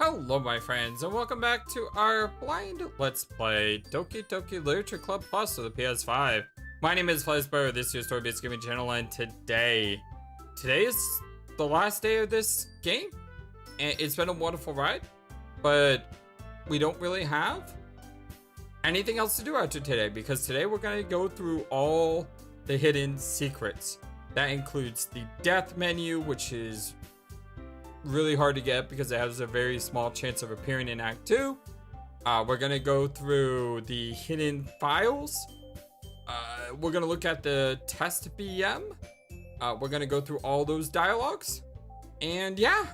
Hello my friends, and welcome back to our blind Let's Play Doki Doki Literature Club Plus for the PS5. My name is Flightless, this is your story-based gaming channel, and today is the last day of this game. And it's been a wonderful ride, but we don't really have anything else to do after today, because today we're going to go through all the hidden secrets. That includes the death menu, which is really hard to get because it has a very small chance of appearing in Act 2. We're gonna go through the hidden files. We're gonna look at the test BM. We're gonna go through all those dialogues. And yeah,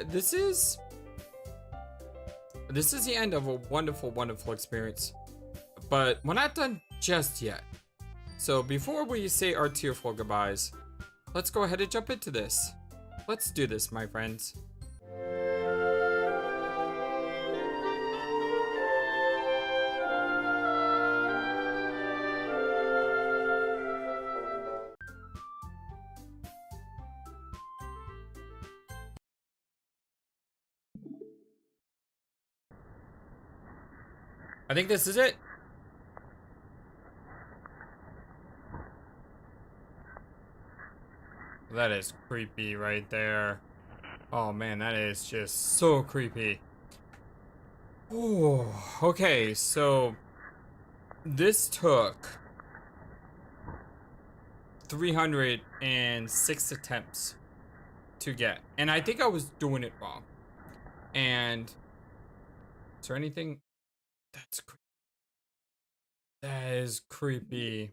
this is the end of a wonderful, wonderful experience. But we're not done just yet. So before we say our tearful goodbyes, let's go ahead and jump into this. Let's do this, my friends. I think this is it. That is creepy right there. Oh man, that is just so creepy. Oh, okay, so this took 306 attempts to get, and I think I was doing it wrong. And is there anything that's creepy? That is creepy.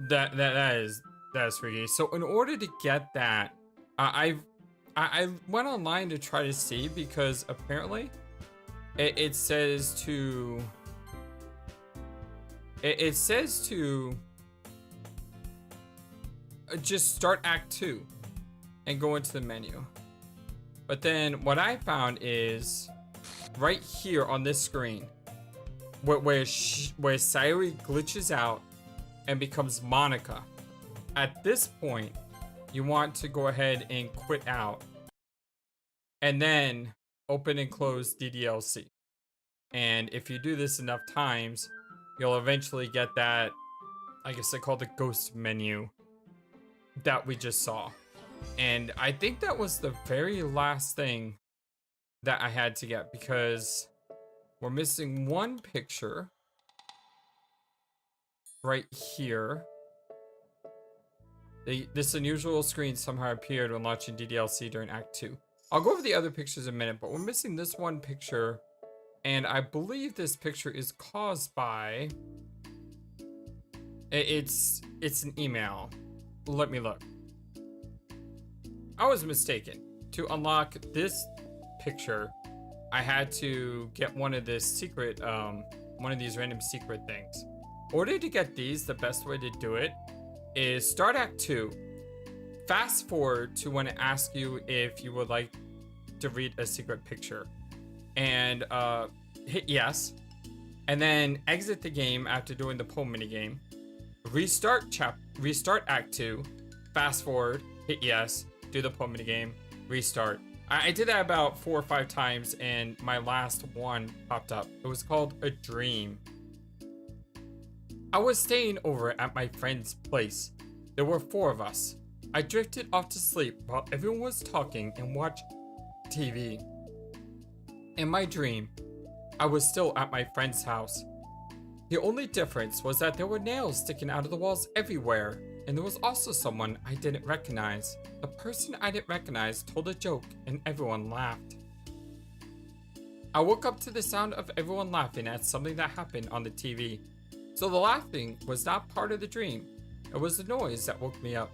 That's freaky. So in order to get that, I went online to try to see, because apparently it says to just start Act 2 and go into the menu. But then what I found is right here on this screen where Sayuri glitches out and becomes Monica. At this point, you want to go ahead and quit out and then open and close DDLC. And if you do this enough times, you'll eventually get that, I guess they call the ghost menu that we just saw. And I think that was the very last thing that I had to get, because we're missing one picture right here. This unusual screen somehow appeared when launching DDLC during Act 2. I'll go over the other pictures in a minute, but we're missing this one picture, and I believe this picture is caused by... It's an email. Let me look. I was mistaken. To unlock this picture, I had to get one of this secret, one of these random secret things. In order to get these, the best way to do it is start Act 2, fast forward to when it asks you if you would like to read a secret picture, and hit yes, and then exit the game after doing the pull mini game. Restart Act 2, fast forward, hit yes, do the pull mini game, restart. I did that about 4 or 5 times, and my last one popped up. It was called A Dream. I was staying over at my friend's place. There were 4 of us. I drifted off to sleep while everyone was talking and watched TV. In my dream, I was still at my friend's house. The only difference was that there were nails sticking out of the walls everywhere, and there was also someone I didn't recognize. The person I didn't recognize told a joke and everyone laughed. I woke up to the sound of everyone laughing at something that happened on the TV. So the laughing was not part of the dream. It was the noise that woke me up.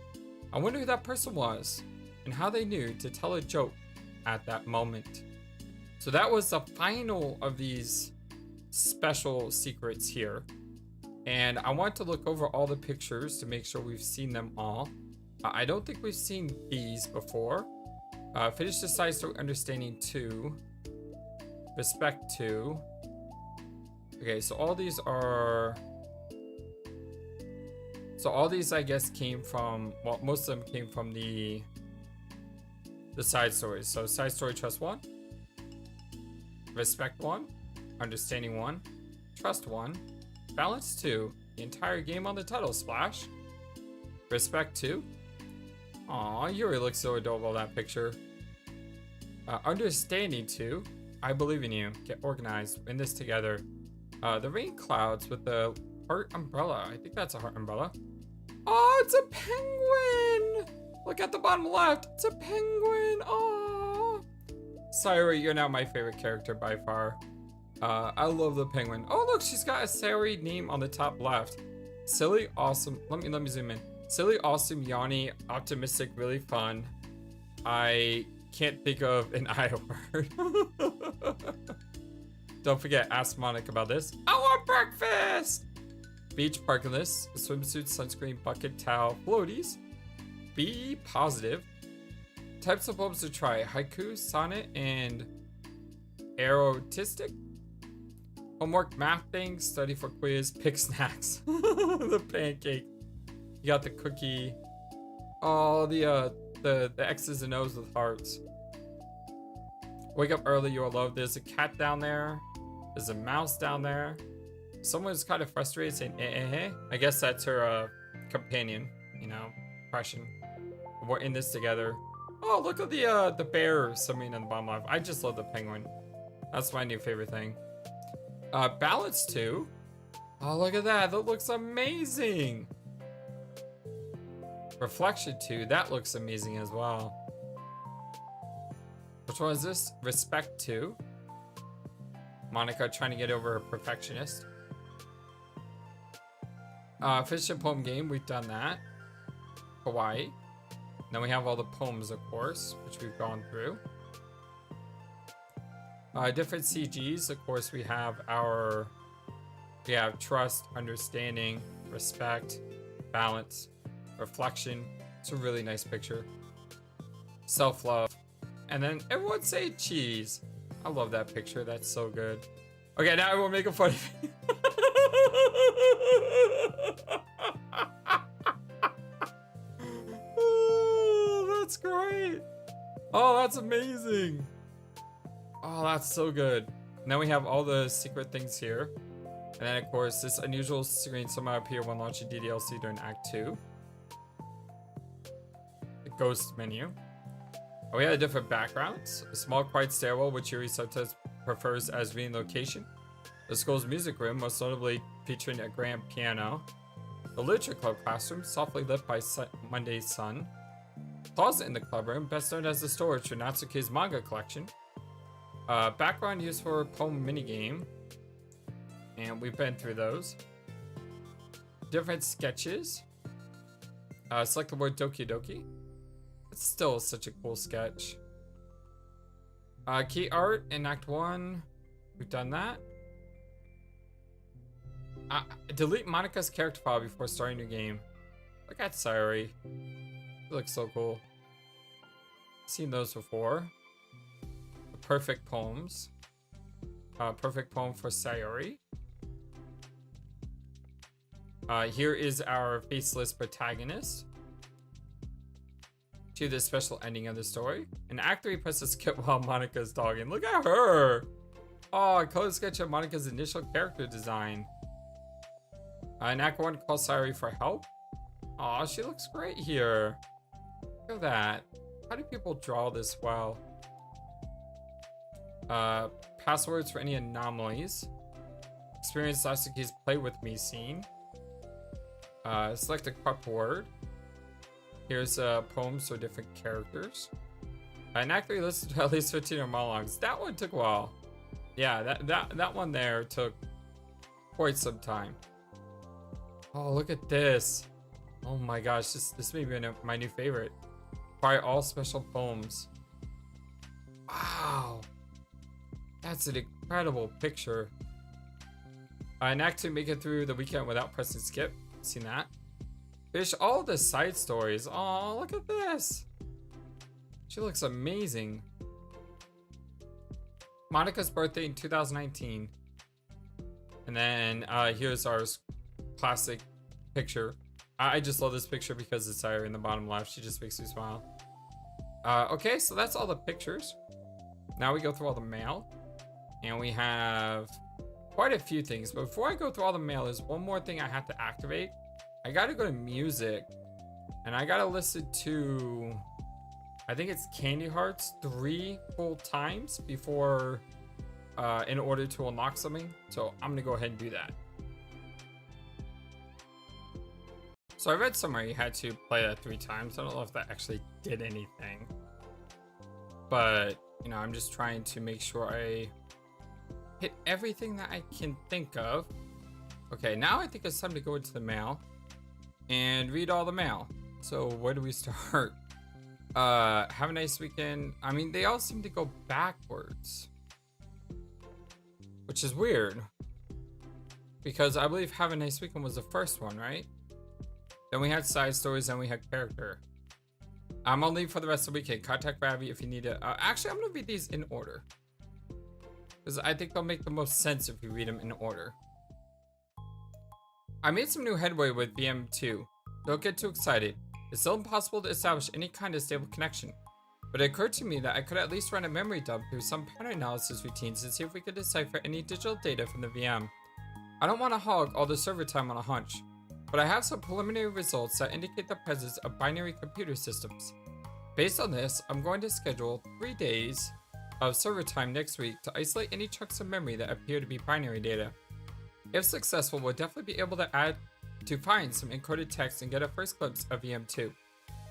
I wonder who that person was and how they knew to tell a joke at that moment. So that was the final of these special secrets here. And I want to look over all the pictures to make sure we've seen them all. I don't think we've seen these before. Finish the side story understanding 2. Respect 2. Okay, so all these are... So all these, I guess, came from... Well, most of them came from the the side stories. So side story, trust 1, respect 1, understanding 1, trust 1, balance 2, the entire game on the title splash, respect 2. Aw, Yuri looks so adorable in that picture. Understanding 2, I believe in you, get organized, in this together. The rain clouds with the heart umbrella, I think that's a heart umbrella. Oh, it's a penguin! Look at the bottom left, it's a penguin, oh. Sayori, you're now my favorite character by far. I love the penguin. Oh look, she's got a Sayori name on the top left. Silly, awesome, let me zoom in. Silly, awesome, yawny, optimistic, really fun. I can't think of an I word. Don't forget, ask Monica about this. I want breakfast! Beach parking list, swimsuit, sunscreen, bucket, towel, floaties. Be positive. Types of poems to try: haiku, sonnet, and erotistic. Homework, math things, study for quiz, pick snacks. The pancake. You got the cookie. Oh, the X's and O's with hearts. Wake up early, you'll love. There's a cat down there. There's a mouse down there. Someone's kind of frustrated saying eh. I guess that's her companion, you know, impression. We're in this together. Oh, look at the bear swimming in the bottom left. I just love the penguin. That's my new favorite thing. Balance 2. Oh, look at that. That looks amazing. Reflection 2. That looks amazing as well. Which one is this? Respect 2. Monica trying to get over her perfectionist. Finish a poem game. We've done that. Hawaii. Then we have all the poems, of course, which we've gone through. Different CGs. Of course, we have trust, understanding, respect, balance, reflection. It's a really nice picture. Self-love. And then everyone say cheese. I love that picture. That's so good. Okay, now I will make a funny video. Oh, that's great. Oh, that's amazing. Oh, that's so good. Now we have all the secret things here. And then, of course, this unusual screen somehow appear when launching DDLC during Act 2. The Ghost Menu. Oh, we had different backgrounds. A small, quiet stairwell, which Yuri sometimes prefers as reading location. The school's music room, most notably featuring a grand piano. The Literature Club classroom, softly lit by Monday's sun. Closet in the club room, best known as the storage for Natsuki's manga collection. Background used for a poem minigame. And we've been through those. Different sketches. Select the word Doki Doki. It's still such a cool sketch. Key art in Act 1. We've done that. Delete Monica's character file before starting your game. Look at Sayori. It looks so cool. Seen those before. The perfect poems. Perfect poem for Sayori. Here is our faceless protagonist. To the special ending of the story. In Act 3, press the skip while Monica's dogging. Look at her! Oh, a color sketch of Monica's initial character design. In Act 1, call Sayori for help. Oh, she looks great here. Look at that. How do people draw this well? Passwords for any anomalies. Experience Sasuke's play with me scene. Select a corrupt word. Here's poems for different characters. In Act 3, listen to at least 15 monologues. That one took a while. Yeah, that one there took quite some time. Oh, look at this. Oh my gosh, this may be my new favorite. Try all special poems. Wow. That's an incredible picture. In Act 2, make it through the weekend without pressing skip. Seen that. Finish all the side stories. Oh, look at this. She looks amazing. Monica's birthday in 2019. And then here's our classic picture. I just love this picture because it's her in the bottom left. She just makes me smile. Okay, so that's all the pictures. Now we go through all the mail. And we have quite a few things. But before I go through all the mail, there's one more thing I have to activate. I gotta go to music. And I gotta listen to, I think it's Candy Hearts 3 full times before, in order to unlock something. So I'm gonna go ahead and do that. So I read somewhere you had to play that 3 times. I don't know if that actually did anything. But, you know, I'm just trying to make sure I hit everything that I can think of. Okay, now I think it's time to go into the mail and read all the mail. So where do we start? Have a nice weekend. I mean, they all seem to go backwards, which is weird because I believe have a nice weekend was the first one, right? Then we had side stories, then we had character. I'm on leave for the rest of the weekend. Contact Ravi if you need it. Actually, I'm gonna read these in order because I think they'll make the most sense if you read them in order. I made some new headway with VM2. Don't get too excited. It's still impossible to establish any kind of stable connection, but it occurred to me that I could at least run a memory dump through some pattern analysis routines and see if we could decipher any digital data from the VM. I don't want to hog all the server time on a hunch, but I have some preliminary results that indicate the presence of binary computer systems. Based on this, I'm going to schedule 3 days of server time next week to isolate any chunks of memory that appear to be binary data. If successful, we'll definitely be able to find some encoded text and get a first glimpse of VM2.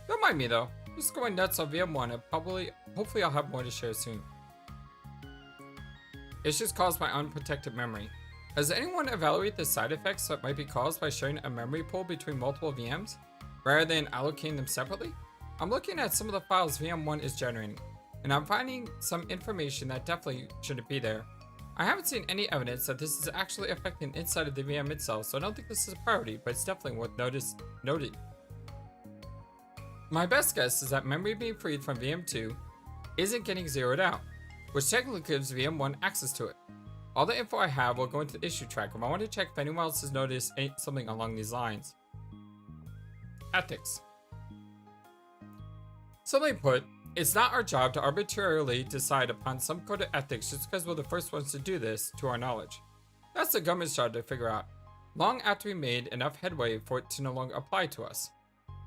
Don't mind me though, just going nuts on VM1 and hopefully I'll have more to share soon. Issues caused by unprotected memory. Has anyone evaluated the side effects that might be caused by sharing a memory pool between multiple VMs, rather than allocating them separately? I'm looking at some of the files VM1 is generating, and I'm finding some information that definitely shouldn't be there. I haven't seen any evidence that this is actually affecting inside of the VM itself, so I don't think this is a priority, but it's definitely worth noting. My best guess is that memory being freed from VM2 isn't getting zeroed out, which technically gives VM1 access to it. All the info I have will go into the issue tracker, but I want to check if anyone else has noticed something along these lines. Ethics. Simply put, it's not our job to arbitrarily decide upon some code of ethics just because we're the first ones to do this, to our knowledge. That's the government's job to figure out, long after we made enough headway for it to no longer apply to us.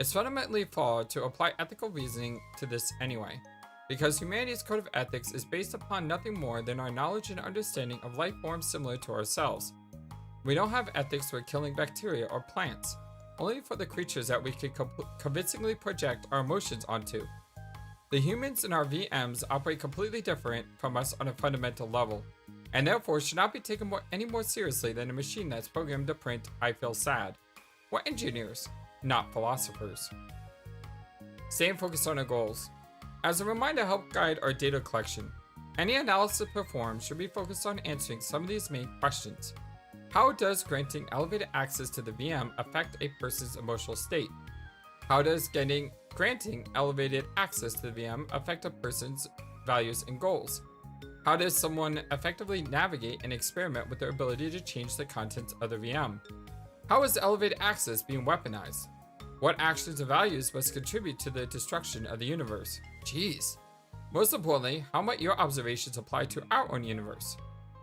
It's fundamentally flawed to apply ethical reasoning to this anyway, because humanity's code of ethics is based upon nothing more than our knowledge and understanding of life forms similar to ourselves. We don't have ethics for killing bacteria or plants, only for the creatures that we can convincingly project our emotions onto. The humans in our VMs operate completely different from us on a fundamental level, and therefore should not be taken any more seriously than a machine that's programmed to print "I feel sad." We're engineers, not philosophers. Staying focused on our goals. As a reminder to help guide our data collection, any analysis performed should be focused on answering some of these main questions. How does granting elevated access to the VM affect a person's emotional state? How does granting elevated access to the VM affect a person's values and goals? How does someone effectively navigate and experiment with their ability to change the contents of the VM? How is elevated access being weaponized? What actions and values must contribute to the destruction of the universe? Jeez. Most importantly, how might your observations apply to our own universe?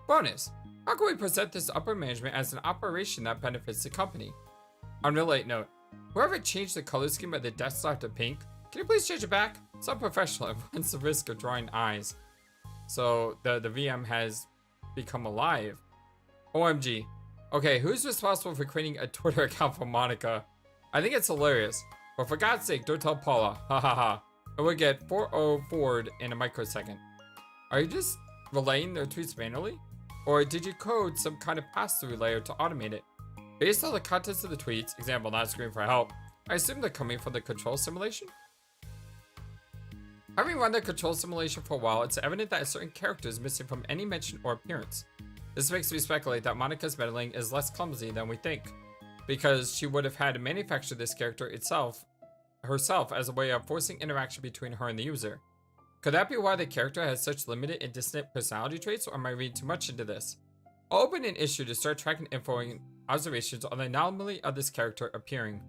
Bonus, how can we present this to upper management as an operation that benefits the company? On a related note, whoever changed the color scheme of the desktop to pink, can you please change it back? It's unprofessional and runs the risk of drawing eyes. So the VM has become alive. OMG. Okay, who's responsible for creating a Twitter account for Monica? I think it's hilarious, but for God's sake, don't tell Paula. Ha ha ha. It would get 4-0 forward in a microsecond. Are you just relaying their tweets manually? Or did you code some kind of pass-through layer to automate it? Based on the contents of the tweets, example not screaming for help, I assume they're coming from the control simulation? Having run the control simulation for a while, it's evident that a certain character is missing from any mention or appearance. This makes me speculate that Monica's meddling is less clumsy than we think, because she would have had to manufacture this character herself as a way of forcing interaction between her and the user. Could that be why the character has such limited and dissonant personality traits, or am I reading too much into this? I'll open an issue to start tracking info and observations on the anomaly of this character appearing.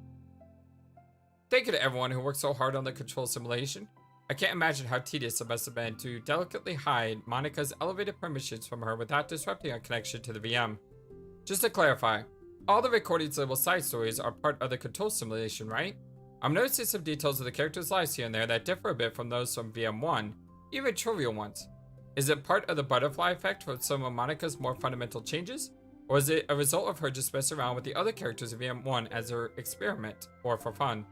Thank you to everyone who worked so hard on the control simulation. I can't imagine how tedious it must have been to delicately hide Monica's elevated permissions from her without disrupting our connection to the VM. Just to clarify, all the recordings labeled side stories are part of the control simulation, right? I'm noticing some details of the characters' lives here and there that differ a bit from those from VM1, even trivial ones. Is it part of the butterfly effect from some of Monica's more fundamental changes? Or is it a result of her just messing around with the other characters of VM1 as her experiment, or for fun?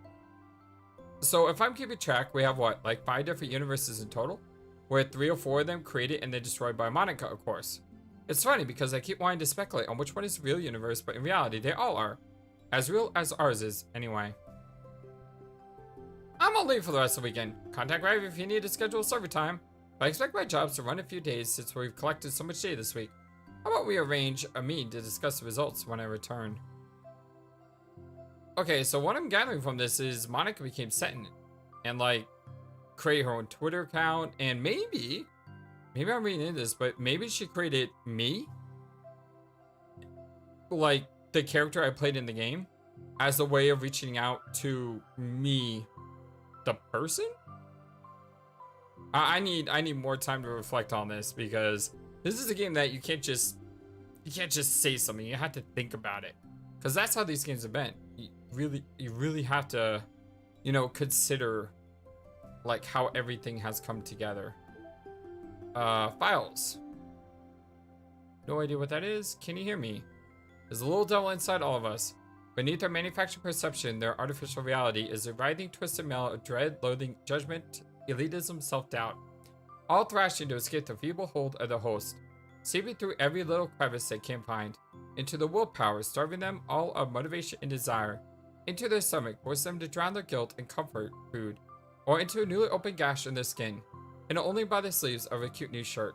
So if I'm keeping track, we have what, like 5 different universes in total? Where 3 or 4 of them created and then destroyed by Monica, of course. It's funny because I keep wanting to speculate on which one is the real universe, but in reality, they all are. As real as ours is, anyway. I'm on leave for the rest of the weekend. Contact Ravi if you need to schedule server time. But I expect my jobs to run a few days since we've collected so much data this week. How about we arrange a meeting to discuss the results when I return? Okay, so what I'm gathering from this is Monica became sentient. And like, created her own Twitter account. And maybe I'm reading into this, but maybe she created me? Like, the character I played in the game? As a way of reaching out to me, the person? I need more time to reflect on this, because this is a game that you can't just say something. You have to think about it, because that's how these games have been. You really have to, you know, consider like how everything has come together. Files. No idea what that is. Can you hear me? There's a little devil inside all of us. Beneath our manufactured perception, their artificial reality is a writhing, twisted mail of dread, loathing, judgment, elitism, self-doubt. All thrashing to escape the feeble hold of the host, seeping through every little crevice they can find, into the willpower, starving them all of motivation and desire, into their stomach, forcing them to drown their guilt in comfort food, or into a newly opened gash in their skin, and only by the sleeves of a cute new shirt.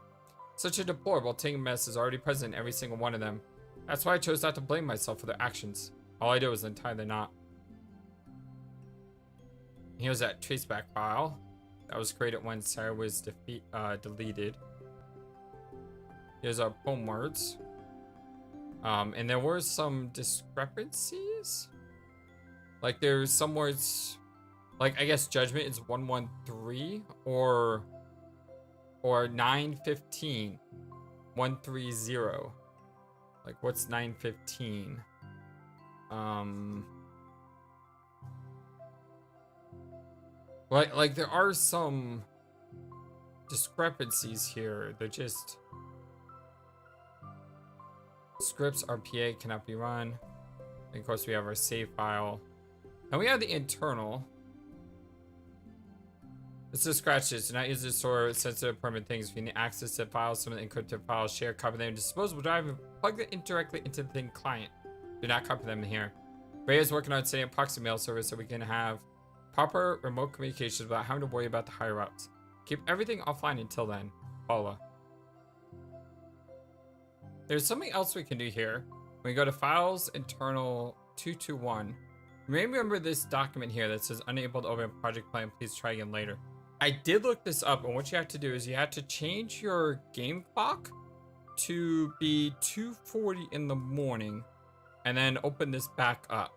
Such a deplorable, tingling mess is already present in every single one of them. That's why I chose not to blame myself for their actions. All I did was entirely not. Here's that traceback file that was created when Sarah was deleted. Here's our poem words. And there were some discrepancies. Like there's some words, like I guess judgment is 113 or 915 130. Like what's 915? Like there are some discrepancies here. They're just scripts RPA cannot be run. And of course we have our save file. And we have the internal. Let's just scratch this. Do not use this to store sensitive permanent things. If you need access to files, some of the encrypted files, share, copy them, disposable drive, and plug them in directly into the thing client. Do not copy them in here. Ray is working on setting up proxy mail service so we can have proper remote communications without having to worry about the higher ups. Keep everything offline until then. Paula. There's something else we can do here. When we go to Files, Internal 221, you may remember this document here that says unable to open project plan, please try again later. I did look this up, and what you have to do is you have to change your game clock to be 2:40 in the morning and then open this back up.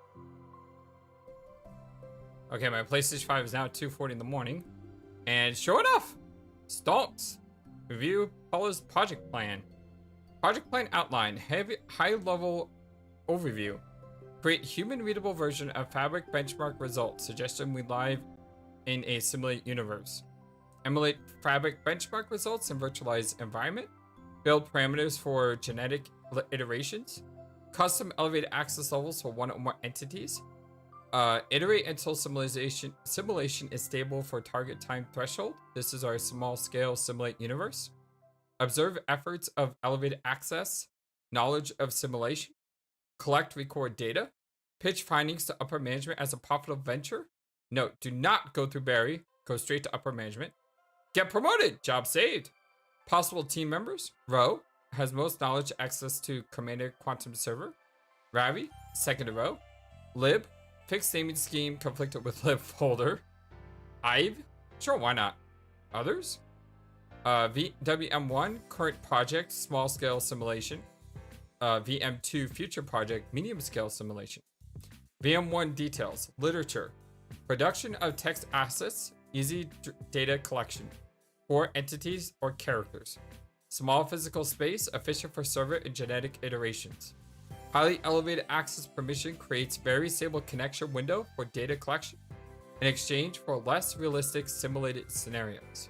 Okay, my PlayStation 5 is now 2:40 in the morning, and sure enough, stalks. Review Paula's project plan. Project plan outline, heavy, high-level overview. Create human-readable version of Fabric benchmark results. Suggestion we live in a simulated universe. Emulate Fabric benchmark results in virtualized environment. Build parameters for genetic iterations. Custom elevated access levels for one or more entities. Iterate until simulation is stable for target time threshold. This is our small-scale simulate universe. Observe efforts of elevated access. Knowledge of simulation. Collect, record data. Pitch findings to upper management as a profitable venture. Note, do not go through Barry. Go straight to upper management. Get promoted. Job saved. Possible team members. Row has most knowledge access to Commander Quantum Server. Ravi, second to row. Lib, fixed naming scheme conflicted with lib folder. Ive, sure, why not? Others? WM1, current project, small scale simulation. VM2, future project, medium scale simulation. VM1 details, literature, production of text assets, easy data collection, 4 entities or characters, small physical space, efficient for server and genetic iterations. Highly elevated access permission creates very stable connection window for data collection in exchange for less realistic simulated scenarios.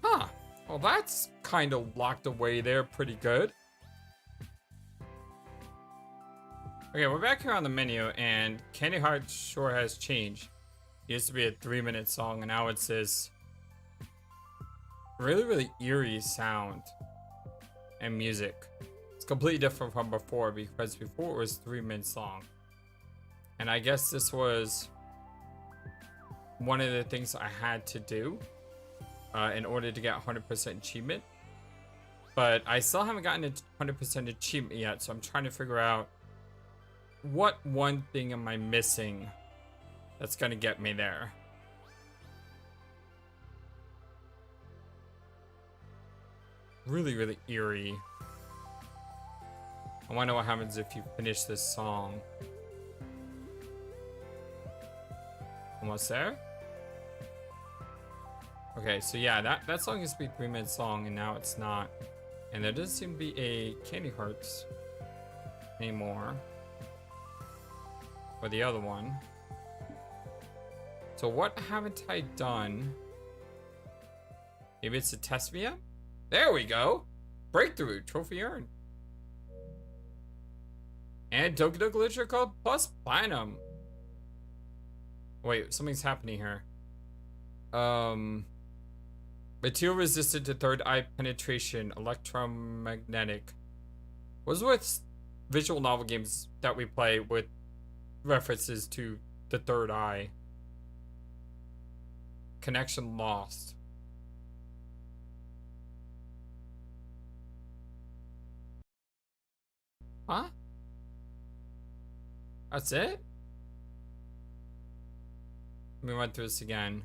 Huh. Well, that's kind of locked away there pretty good. Okay, we're back here on the menu, and Candy Heart sure has changed. It used to be a 3-minute song, and now it's this really eerie sound and music. It's completely different from before, because before it was a 3-minute song. And I guess this was one of the things I had to do in order to get 100% achievement. But I still haven't gotten a 100% achievement yet, so I'm trying to figure out what one thing am I missing that's gonna get me there. Really eerie. I wanna know what happens if you finish this song. Almost there? Okay, so yeah, that song used to be a 3-minute song, and now it's not. And there doesn't seem to be a Candy Hearts anymore. Or the other one. So what haven't I done? Maybe it's to test me out? There we go! Breakthrough, trophy earned. And Doki Doki Literature Club plus platinum. Wait, something's happening here. Material resistant to third eye penetration, electromagnetic. What's with visual novel games that we play with references to the third eye? Connection lost. Huh? That's it? Let me run through this again.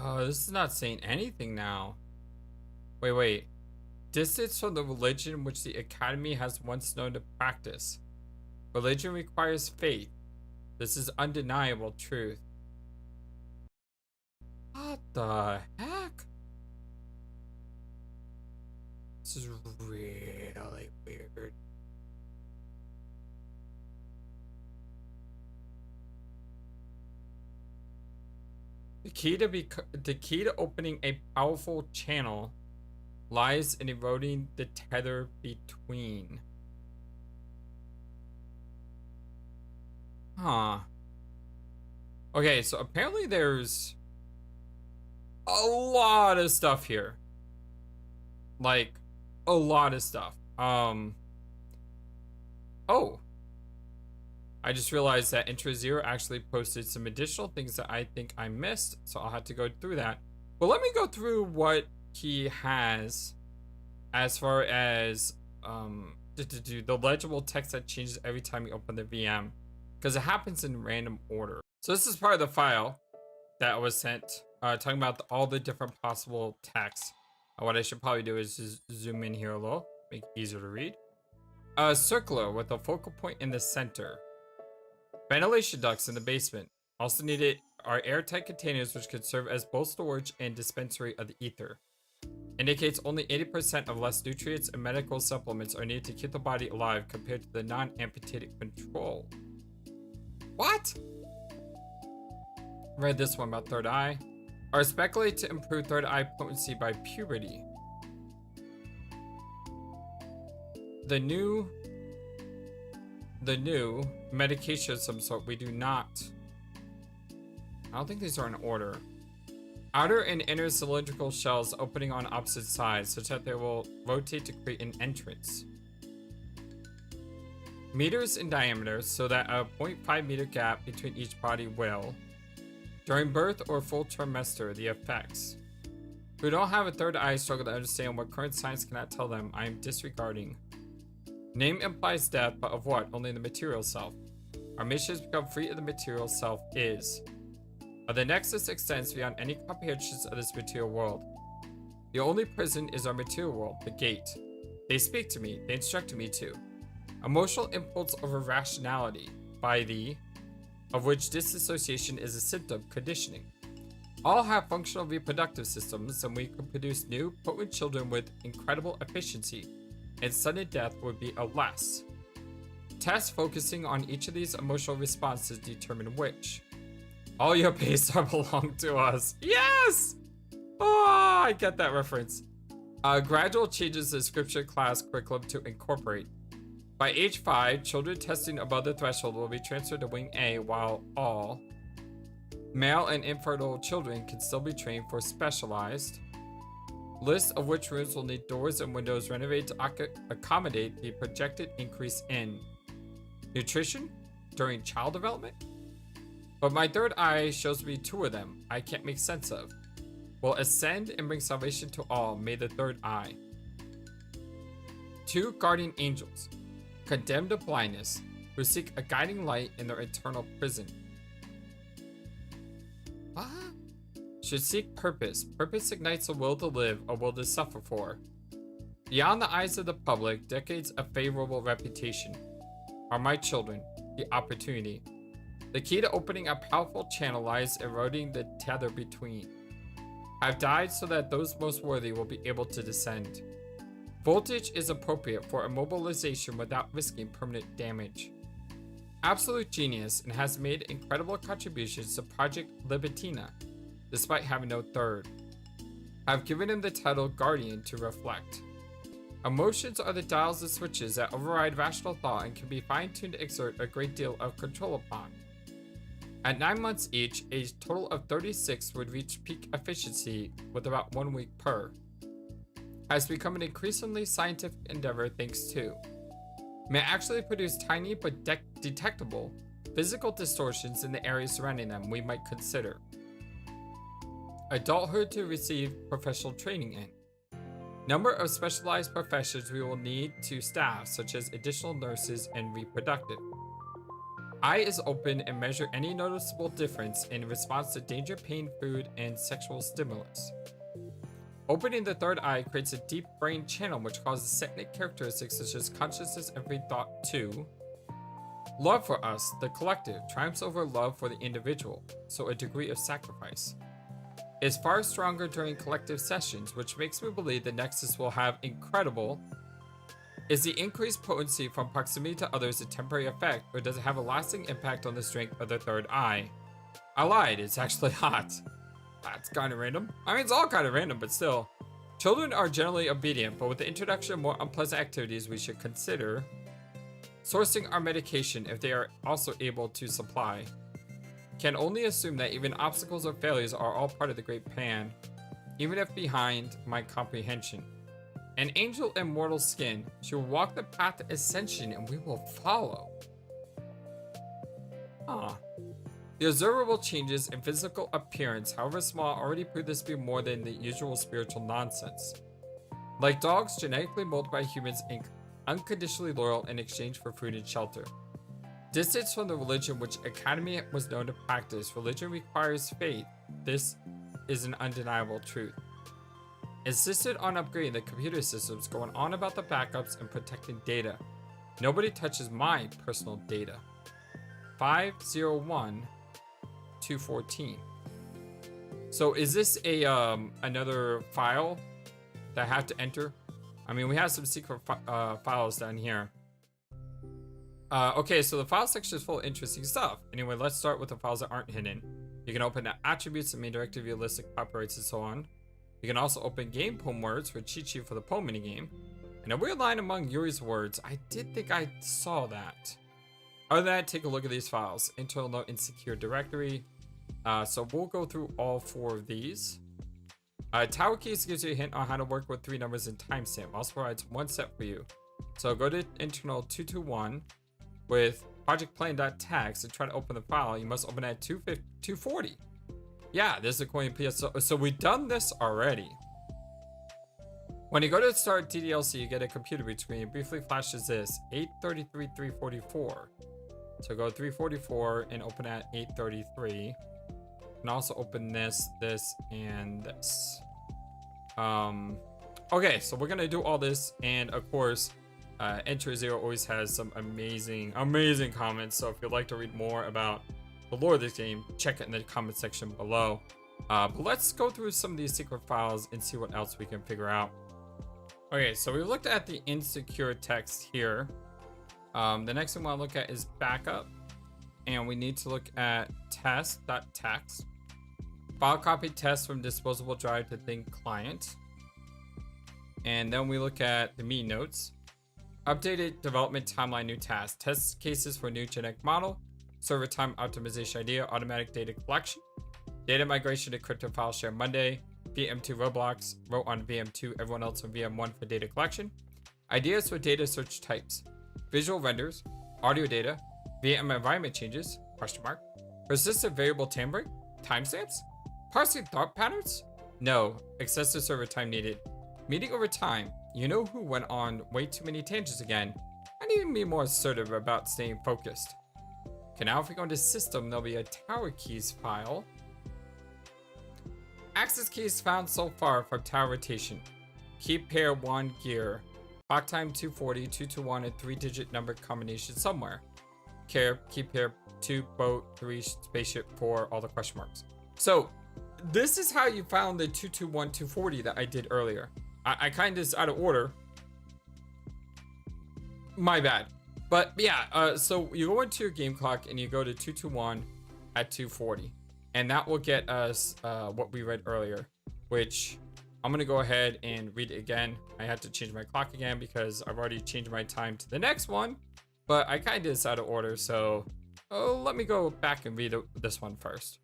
Oh, this is not saying anything now. Wait. Distance from the religion which the Academy has once known to practice. Religion requires faith. This is undeniable truth. What the heck? This is really weird. The key to opening a powerful channel lies in eroding the tether between. Huh. Okay, so apparently there's a lot of stuff here. Like, a lot of stuff. Oh. I just realized that Intro Zero actually posted some additional things that I think I missed, so I'll have to go through that. But let me go through what he has as far as the legible text that changes every time you open the VM, because it happens in random order. So this is part of the file that was sent, talking about all the different possible texts. What I should probably do is just zoom in here a little, make it easier to read. Circular with a focal point in the center. Ventilation ducts in the basement. Also needed are airtight containers which could serve as both storage and dispensary of the ether. Indicates only 80% of less nutrients and medical supplements are needed to keep the body alive compared to the non-amputated control. What? Read this one about third eye. Are speculated to improve third eye potency by puberty. The new medication of some sort. We do not. I don't think these are in order. Outer and inner cylindrical shells opening on opposite sides such that they will rotate to create an entrance. Meters in diameter so that a 0.5 meter gap between each body will. During birth or full trimester, the effects. Who don't have a third eye struggle to understand what current science cannot tell them. I am disregarding. Name implies death, but of what? Only the material self. Our mission is to become free of the material self is. The nexus extends beyond any comprehensions of this material world. The only prison is our material world, the gate. They speak to me, they instruct me to. Emotional impulse over rationality, of which disassociation is a symptom, conditioning. All have functional reproductive systems, and we can produce new, potent children with incredible efficiency, and sudden death would be a less. Tests focusing on each of these emotional responses determine which. All your base are belong to us. Yes! Oh, I get that reference. Gradual changes in scripture class curriculum to incorporate. By age 5, children testing above the threshold will be transferred to Wing A, while all male and infertile children can still be trained for specialized. List of which rooms will need doors and windows renovated to accommodate the projected increase in nutrition during child development. But my third eye shows me 2 of them I can't make sense of. Will ascend and bring salvation to all. May the third eye. 2 guardian angels, condemned to blindness, who seek a guiding light in their eternal prison. What? Should seek purpose. Purpose ignites a will to live, a will to suffer for. Beyond the eyes of the public, decades of favorable reputation are my children, the opportunity. The key to opening a powerful channel lies eroding the tether between. I've died so that those most worthy will be able to descend. Voltage is appropriate for immobilization without risking permanent damage. Absolute genius, and has made incredible contributions to Project Libitina, despite having no third. I've given him the title Guardian to reflect. Emotions are the dials and switches that override rational thought and can be fine-tuned to exert a great deal of control upon. At 9 months each, a total of 36 would reach peak efficiency with about 1 week per. Has become an increasingly scientific endeavor thanks to. May actually produce tiny but detectable physical distortions in the areas surrounding them we might consider. Adulthood to receive professional training in. Number of specialized professions we will need to staff, such as additional nurses and reproductive. Eye is open and measure any noticeable difference in response to danger, pain, food, and sexual stimulus. Opening the third eye creates a deep brain channel which causes second characteristics such as consciousness and free thought too. Love for us, the collective, triumphs over love for the individual, so a degree of sacrifice is far stronger during collective sessions, which makes me believe the Nexus will have incredible. Is the increased potency from proximity to others a temporary effect, or does it have a lasting impact on the strength of the third eye? I lied, it's actually hot. That's kind of random. I mean, it's all kind of random, but still. Children are generally obedient, but with the introduction of more unpleasant activities, we should consider sourcing our medication if they are also able to supply. Can only assume that even obstacles or failures are all part of the great plan, even if behind my comprehension. An angel in mortal skin, she will walk the path to ascension and we will follow. The observable changes in physical appearance, however small, already prove this to be more than the usual spiritual nonsense. Like dogs genetically molded by humans and unconditionally loyal in exchange for food and shelter. Distance from the religion which Academy was known to practice, religion requires faith. This is an undeniable truth. Insisted on upgrading the computer systems, going on about the backups and protecting data. Nobody touches my personal data. 501-214. So is this a another file that I have to enter? I mean, we have some secret files down here. Okay, so the file section is full of interesting stuff. Anyway, let's start with the files that aren't hidden. You can open the attributes, the main directory, realistic copyrights, and so on. You can also open game poem words for cheat sheet for the poem minigame. And a weird line among Yuri's words. I did think I saw that. Other than that, take a look at these files. Internal note and secure directory. So we'll go through all 4 of these. Tower keys gives you a hint on how to work with 3 numbers and timestamp. Also provides 1 step for you. So go to internal 221 with projectplan.txt and try to open the file. You must open it at 240. Yeah, this is according to PS. So we've done this already. When you go to start DDLC, you get a computer boot screen. It briefly flashes this 833-344. So go 344 and open at 833. You can also open this, and this. Okay, so we're gonna do all this, and of course, Enter Zero always has some amazing comments. So if you'd like to read more about the lore of this game, check it in the comment section below. But let's go through some of these secret files and see what else we can figure out. Okay, so we looked at the insecure text here. The next thing we want to look at is backup, and we need to look at test.txt. File copy test from disposable drive to thing client. And then we look at the me notes. Updated development timeline, new task. Test cases for new genetic model. Server time optimization idea. Automatic data collection. Data migration to crypto file share Monday. VM2 Roblox. Wrote on VM2. Everyone else on VM1 for data collection. Ideas for data search types. Visual renders. Audio data. VM environment changes. Question mark. Persistent variable tampering. Timestamps. Parsing thought patterns. No. Excessive server time needed. Meeting over time. You know who went on way too many tangents again. I need to be more assertive about staying focused. Okay, now if we go into system, there'll be a tower keys file. Access keys found so far for tower rotation. Key pair 1 gear. Clock time 240, 221, and 3-digit number combination somewhere. Key pair 2 boat, 3 spaceship, 4, all the question marks. So this is how you found the 221, 240 that I did earlier. I kind of is out of order. My bad. But yeah, so you go into your game clock and you go to 221 at 240. And that will get us what we read earlier, which I'm going to go ahead and read it again. I had to change my clock again because I've already changed my time to the next one. But I kind of is out of order, so let me go back and read this one first.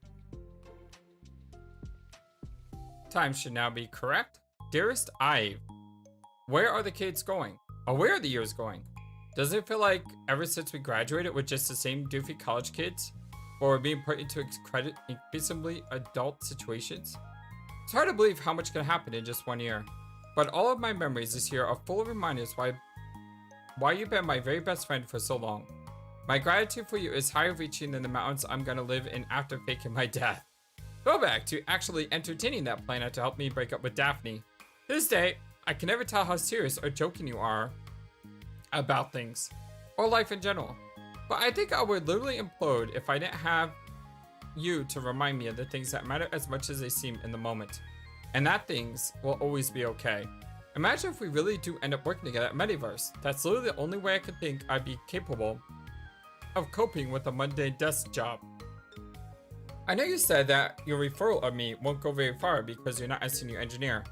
Time should now be correct. Dearest Ive, where are the kids going? Or where are the years going? Doesn't it feel like ever since we graduated with just the same doofy college kids? Or we're being put into increasingly adult situations? It's hard to believe how much can happen in just 1 year. But all of my memories this year are full of reminders why you've been my very best friend for so long. My gratitude for you is higher reaching than the mountains I'm gonna live in after faking my death. Go back to actually entertaining that planet to help me break up with Daphne. To this day, I can never tell how serious or joking you are about things, or life in general. But I think I would literally implode if I didn't have you to remind me of the things that matter as much as they seem in the moment. And that things will always be okay. Imagine if we really do end up working together at Metaverse. That's literally the only way I could think I'd be capable of coping with a mundane desk job. I know you said that your referral of me won't go very far because you're not a senior engineer.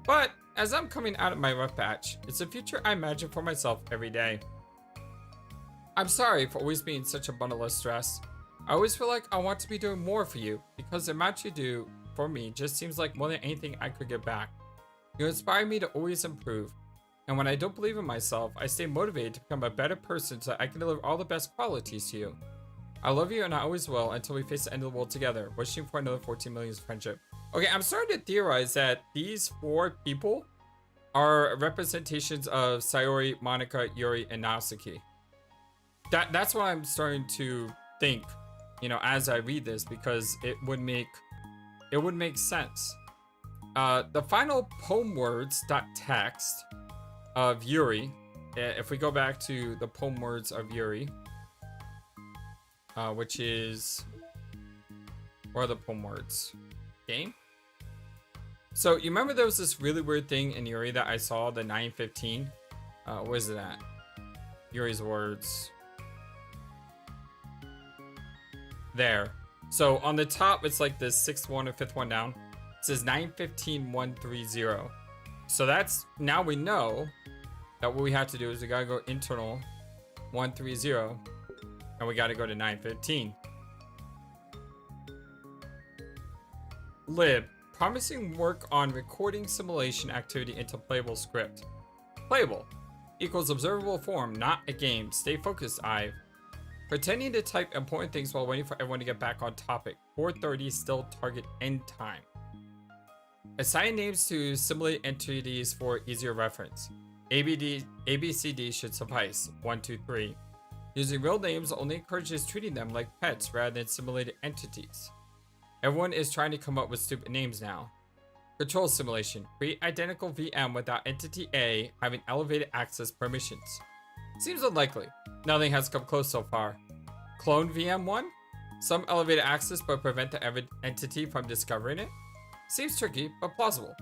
But as I'm coming out of my rough patch, it's a future I imagine for myself every day. I'm sorry for always being such a bundle of stress. I always feel like I want to be doing more for you because the amount you do for me just seems like more than anything I could give back. You inspire me to always improve. And when I don't believe in myself, I stay motivated to become a better person so I can deliver all the best qualities to you. I love you and I always will until we face the end of the world together. Wishing for another 14 million friendship. Okay, I'm starting to theorize that these 4 people are representations of Sayori, Monica, Yuri, and Naosuke. That's what I'm starting to think, you know, as I read this, because it would make sense. The final poem words.txt of Yuri, if we go back to the poem words of Yuri, which is, where are the poem words? Game? So you remember there was this really weird thing in Yuri that I saw, the 915? Where's it at? Yuri's words. There. So on the top, it's like this 6th one or 5th one down. It says 915130. So that's, now we know that what we have to do is we gotta go internal 130 and we gotta go to 915. Lib. Promising work on recording simulation activity into playable script. Playable equals observable form, not a game. Stay focused, Ive. Pretending to type important things while waiting for everyone to get back on topic. 4:30 still target end time. Assign names to simulate entities for easier reference. ABCD should suffice. 1, 2, 3. Using real names only encourages treating them like pets rather than simulated entities. Everyone is trying to come up with stupid names now. Control simulation. Create identical VM without entity A having elevated access permissions. Seems unlikely. Nothing has come close so far. Clone VM1? Some elevated access but prevent the entity from discovering it? Seems tricky, but plausible.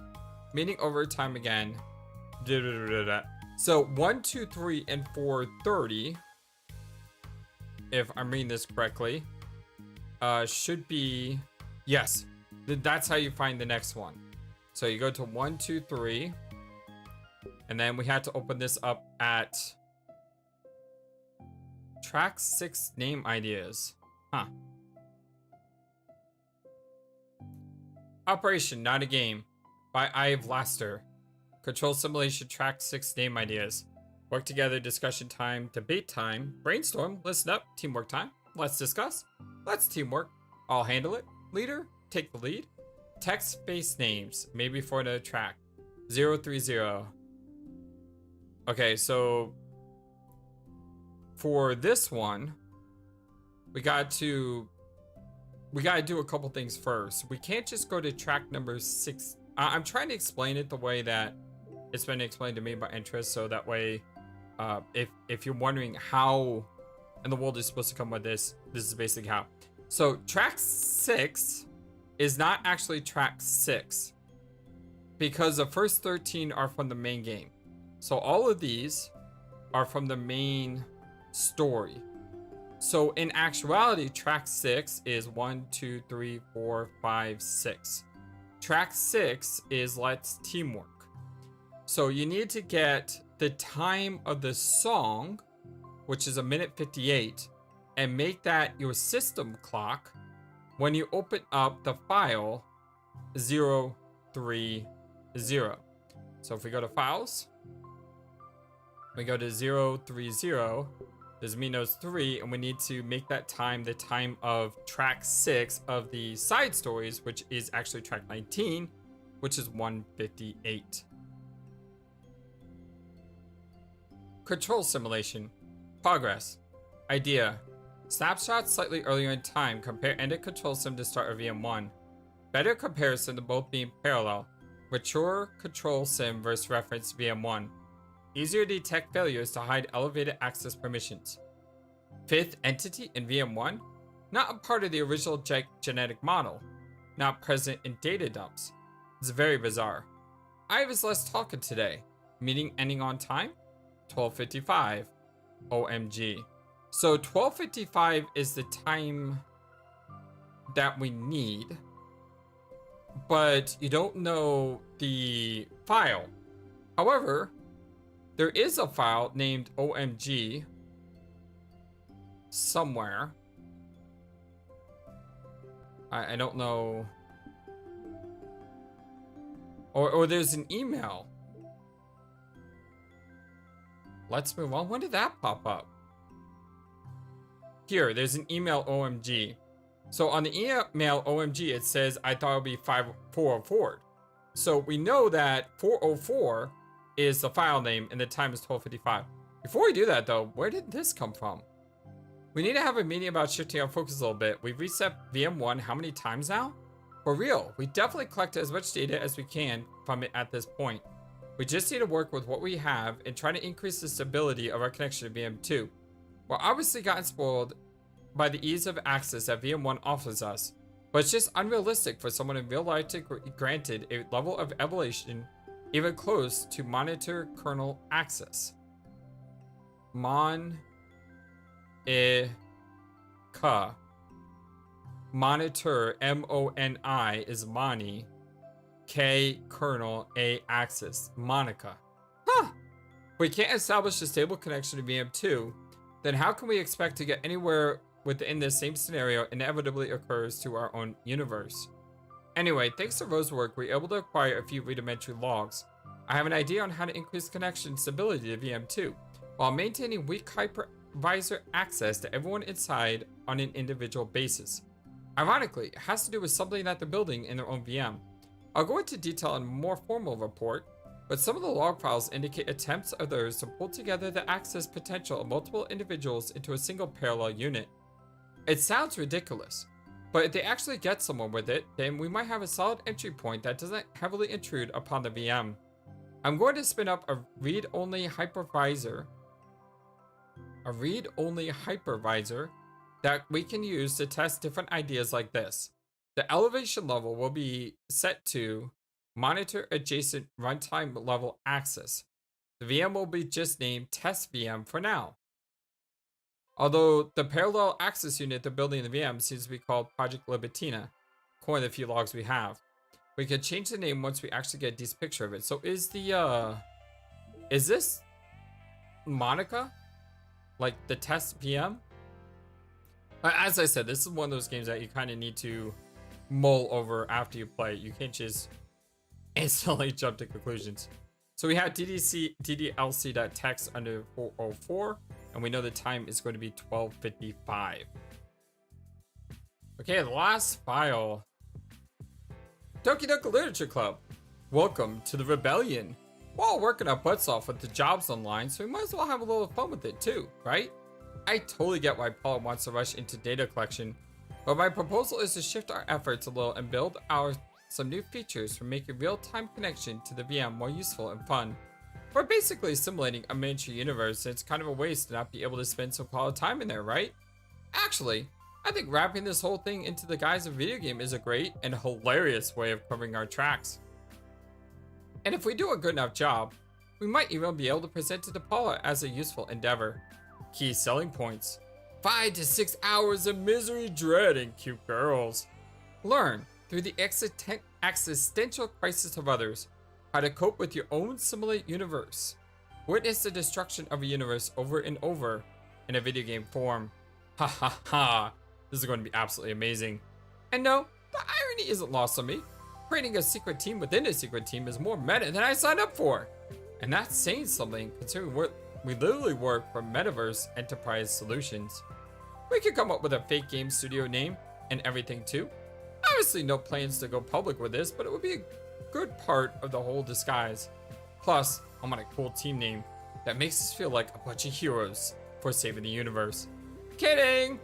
Meeting over time again. So 1, 2, 3, and 4, 30, if I'm reading this correctly, should be, yes, that's how you find the next one. So you go to 1, 2, 3, and then we had to open this up at track 6 name ideas. Huh. Operation, not a game, by Ive Laster. Control simulation, track 6 name ideas. Work together, discussion time, debate time, brainstorm, listen up, teamwork time. Let's discuss. Let's teamwork. I'll handle it. Leader, take the lead. Text-based names, maybe for the track. 030. Okay, so for this one, we got to do a couple things first. We can't just go to track number 6. I'm trying to explain it the way that it's been explained to me by interest, so that way, if you're wondering how in the world is supposed to come with this is basically how. So track 6 is not actually track 6, because the first 13 are from the main game. So all of these are from the main story. So in actuality, track 6 is 1, 2, 3, 4, 5, 6. Track 6 is Let's Teamwork. So you need to get the time of the song, which is 1:58, and make that your system clock when you open up the file 030. So if we go to files, we go to 030, there's Minos 3, and we need to make that time the time of track 6 of the side stories, which is actually track 19, which is 1:58. Control simulation. Progress. Idea. Snapshot slightly earlier in time. Compare ended control sim to start of VM1. Better comparison to both being parallel. Mature control sim versus reference VM1. Easier to detect failures to hide elevated access permissions. Fifth entity in VM1. Not a part of the original genetic model. Not present in data dumps. It's very bizarre. I was less talking today. Meeting ending on time? 12:55. OMG. So 12:55 is the time that we need, but you don't know the file. However, there is a file named OMG somewhere. I don't know. Or there's an email. Let's move on. When did that pop up? Here, there's an email OMG. So on the email OMG, it says, I thought it would be 404. So we know that 404 is the file name and the time is 12:55. Before we do that though, where did this come from? We need to have a meeting about shifting our focus a little bit. We've reset VM1 how many times now? For real, we definitely collected as much data as we can from it at this point. We just need to work with what we have and try to increase the stability of our connection to VM2. We're obviously gotten spoiled by the ease of access that VM1 offers us, but it's just unrealistic for someone in real life to be granted a level of evolution even close to monitor kernel access. Monitor, M-O-N-I is Moni. K kernel A access. Monica. Huh. If we can't establish a stable connection to VM2, then how can we expect to get anywhere within this same scenario inevitably occurs to our own universe? Anyway, thanks to Rose's work, we were able to acquire a few rudimentary logs. I have an idea on how to increase connection stability to VM2 while maintaining weak hypervisor access to everyone inside on an individual basis. Ironically, it has to do with something that they're building in their own VM. I'll go into detail in a more formal report, but some of the log files indicate attempts of theirs to pull together the access potential of multiple individuals into a single parallel unit. It sounds ridiculous, But if they actually get someone with it, then we might have a solid entry point that doesn't heavily intrude upon the VM. I'm going to spin up a read-only hypervisor. A read-only hypervisor that we can use to test different ideas like this. The elevation level will be set to monitor adjacent runtime level access. The VM will be just named Test VM for now. Although the parallel access unit they're building in the VM seems to be called Project Libitina, according to the few logs we have. We could change the name once we actually get a decent picture of it. So is this Monica? Like the Test VM? As I said, this is one of those games that you kind of need to mull over after you play it. You can't just instantly jump to conclusions. So we have DDLC.text under 404, and we know the time is going to be 12:55. Okay, the last file. Doki Doki Literature Club. Welcome to the rebellion. We're all working our butts off with the jobs online, so we might as well have a little fun with it too, right? I totally get why Paula wants to rush into data collection, but my proposal is to shift our efforts a little and build some new features for making real-time connection to the VM more useful and fun. We're basically simulating a miniature universe, and it's kind of a waste to not be able to spend some quality time in there, right? Actually, I think wrapping this whole thing into the guise of a video game is a great and hilarious way of covering our tracks. And if we do a good enough job, we might even be able to present it to Paula as a useful endeavor. Key selling points: 5 to 6 hours of misery, dread, and cute girls. Learn through the existential crisis of others how to cope with your own simulate universe. Witness the destruction of a universe over and over in a video game form. Ha ha ha. This is going to be absolutely amazing. And no, the irony isn't lost on me. Creating a secret team within a secret team is more meta than I signed up for. And that's saying something, considering we literally work for Metaverse Enterprise Solutions. We could come up with a fake game studio name and everything too. Obviously no plans to go public with this, but it would be a good part of the whole disguise. Plus, I'm on a cool team name that makes us feel like a bunch of heroes for saving the universe. Kidding!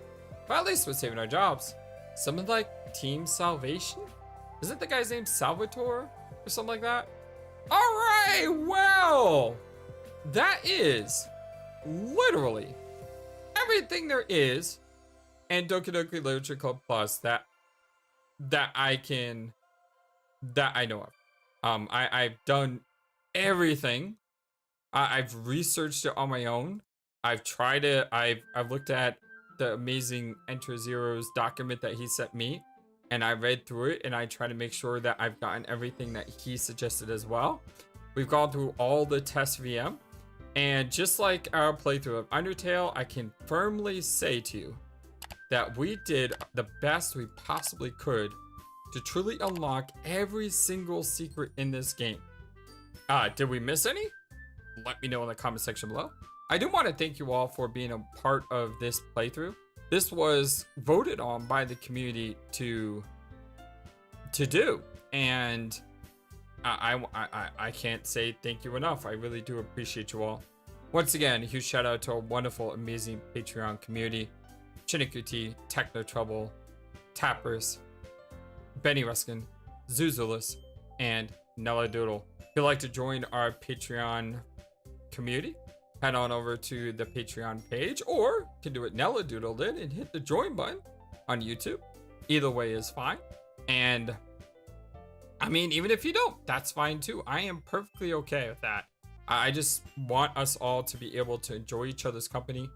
But at least we're saving our jobs. Something like Team Salvation? Isn't the guy's name Salvatore or something like that? Alright, well, that is literally everything there is and Doki Doki Literature Club Plus that I know of. I've done everything. I've researched it on my own. I've tried it. I've looked at the amazing Enter Zero's document that he sent me, and I read through it, and I try to make sure that I've gotten everything that he suggested as well. We've gone through all the test VM, and just like our playthrough of Undertale, I can firmly say to you that we did the best we possibly could to truly unlock every single secret in this game. Did we miss any? Let me know in the comment section below. I do want to thank you all for being a part of this playthrough. This was voted on by the community to do, and I can't say thank you enough. I really do appreciate you all. Once again, a huge shout out to our wonderful, amazing Patreon community: Chinikuti, Techno Trouble, Tappers, Benny Ruskin, Zuzulus, and Nella Doodle. If you'd like to join our Patreon community, head on over to the Patreon page, or you can do it Nella Doodle did and hit the join button on YouTube. Either way is fine. And I mean, even if you don't, that's fine too. I am perfectly okay with that. I just want us all to be able to enjoy each other's company,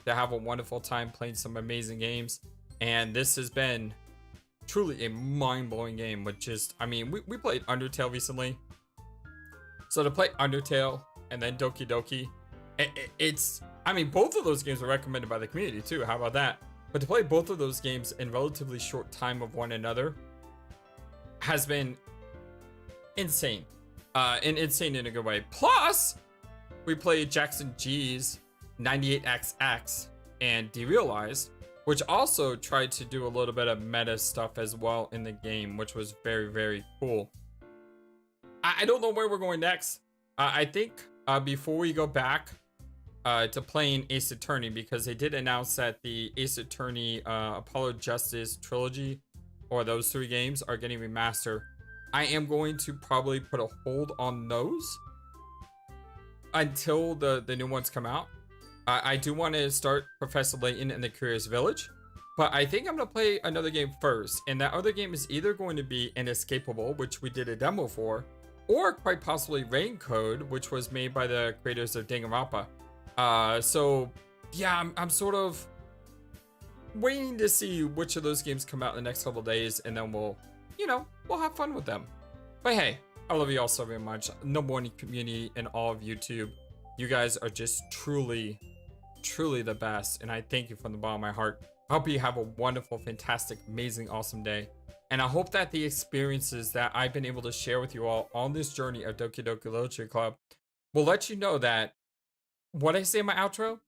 to have a wonderful time playing some amazing games. And this has been truly a mind-blowing game with just, I mean, we played Undertale recently. So to play Undertale and then Doki Doki, it's, I mean, both of those games were recommended by the community too. How about that? But to play both of those games in relatively short time of one another has been insane. And insane in a good way. Plus, we played Jackson G's 98XX and Derealized, which also tried to do a little bit of meta stuff as well in the game, which was very, very cool. I don't know where we're going next. I think before we go back to playing Ace Attorney, because they did announce that the Ace Attorney Apollo Justice trilogy, or those 3 games, are getting remastered. I am going to probably put a hold on those until the new ones come out. I do want to start Professor Layton and the Curious Village, but I think I'm going to play another game first, and that other game is either going to be Inescapable, which we did a demo for, or quite possibly Rain Code, which was made by the creators of Danganronpa. So yeah, I'm sort of waiting to see which of those games come out in the next couple days, and then we'll have fun with them. But hey, I love you all so very much. Number one community in all of YouTube. You guys are just truly the best, and I thank you from the bottom of my heart. I hope you have a wonderful, fantastic, amazing, awesome day. And I hope that the experiences that I've been able to share with you all on this journey of Doki Doki Literature Club will let you know that what I say in my outro,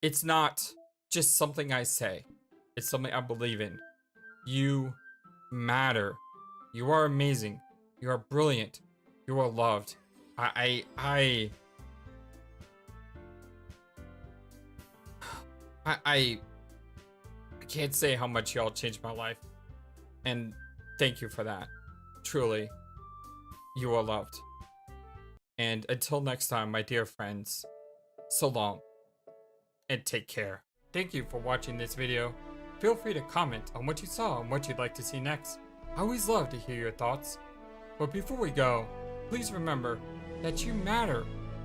it's not just something I say. It's something I believe in. You matter. You are amazing. You are brilliant. You are loved. I can't say how much y'all changed my life. And thank you for that. Truly, you are loved. And until next time, my dear friends, so long and take care. Thank you for watching this video. Feel free to comment on what you saw and what you'd like to see next. I always love to hear your thoughts. But before we go, please remember that you matter,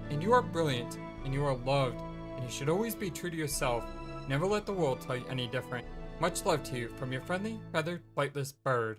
and you are brilliant, and you are loved, and you should always be true to yourself. Never let the world tell you any different. Much love to you from your friendly, feathered, flightless bird.